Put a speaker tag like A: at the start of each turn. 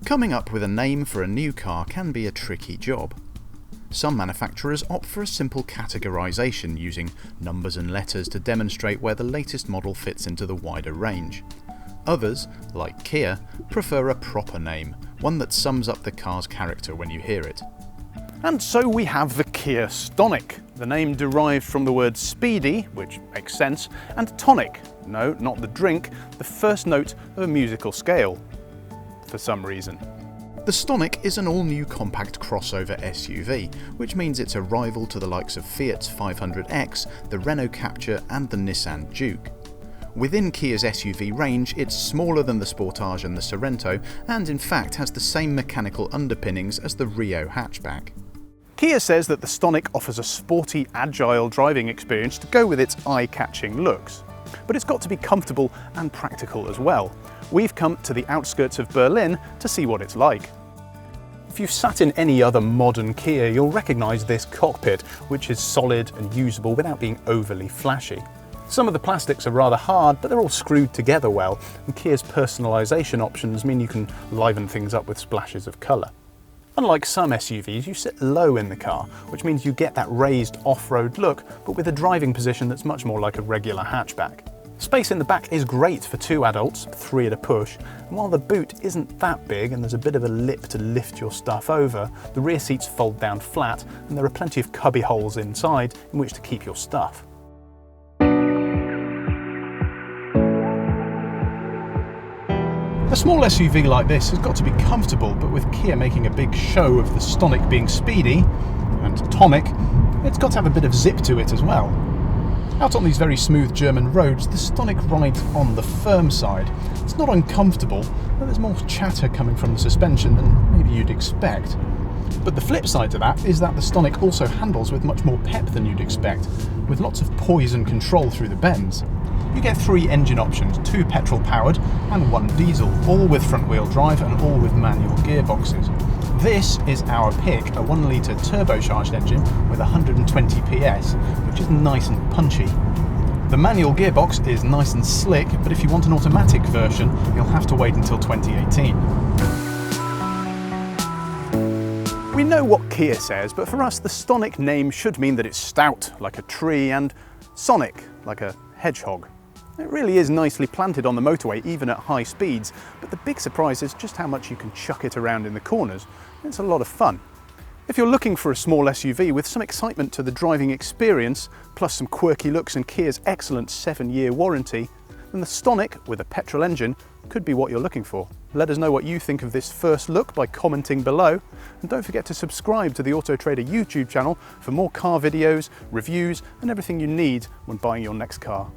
A: Coming up with a name for a new car can be a tricky job. Some manufacturers opt for a simple categorization using numbers and letters to demonstrate where the latest model fits into the wider range. Others, like Kia, prefer a proper name, one that sums up the car's character when you hear it.
B: And so we have the Kia Stonic, the name derived from the word speedy, which makes sense, and tonic, no, not the drink, the first note of a musical scale, for some reason.
A: The Stonic is an all-new compact crossover SUV, which means it's a rival to the likes of Fiat's 500X, the Renault Captur and the Nissan Juke. Within Kia's SUV range, it's smaller than the Sportage and the Sorento, and in fact has the same mechanical underpinnings as the Rio hatchback.
B: Kia says that the Stonic offers a sporty, agile driving experience to go with its eye-catching looks. But it's got to be comfortable and practical as well. We've come to the outskirts of Berlin to see what it's like. If you've sat in any other modern Kia, you'll recognise this cockpit, which is solid and usable without being overly flashy. Some of the plastics are rather hard, but they're all screwed together well, and Kia's personalisation options mean you can liven things up with splashes of colour. Unlike some SUVs, you sit low in the car, which means you get that raised off-road look, but with a driving position that's much more like a regular hatchback. Space in the back is great for 2 adults, 3 at a push, and while the boot isn't that big and there's a bit of a lip to lift your stuff over, the rear seats fold down flat and there are plenty of cubby holes inside in which to keep your stuff. A small SUV like this has got to be comfortable, but with Kia making a big show of the Stonic being speedy and tonic, it's got to have a bit of zip to it as well. Out on these very smooth German roads, the Stonic rides on the firm side. It's not uncomfortable, but there's more chatter coming from the suspension than maybe you'd expect. But the flip side to that is that the Stonic also handles with much more pep than you'd expect, with lots of poise and control through the bends. You get 3 engine options, 2 petrol powered and 1 diesel, all with front wheel drive and all with manual gearboxes. This is our pick, a 1 litre turbocharged engine with 120 PS, which is nice and punchy. The manual gearbox is nice and slick, but if you want an automatic version, you'll have to wait until 2018. We know what Kia says, but for us the Stonic name should mean that it's stout, like a tree, and sonic, like a hedgehog. It really is nicely planted on the motorway, even at high speeds, but the big surprise is just how much you can chuck it around in the corners. It's a lot of fun. If you're looking for a small SUV with some excitement to the driving experience, plus some quirky looks and Kia's excellent 7-year warranty, then the Stonic with a petrol engine could be what you're looking for. Let us know what you think of this first look by commenting below, and don't forget to subscribe to the Auto Trader YouTube channel for more car videos, reviews and everything you need when buying your next car.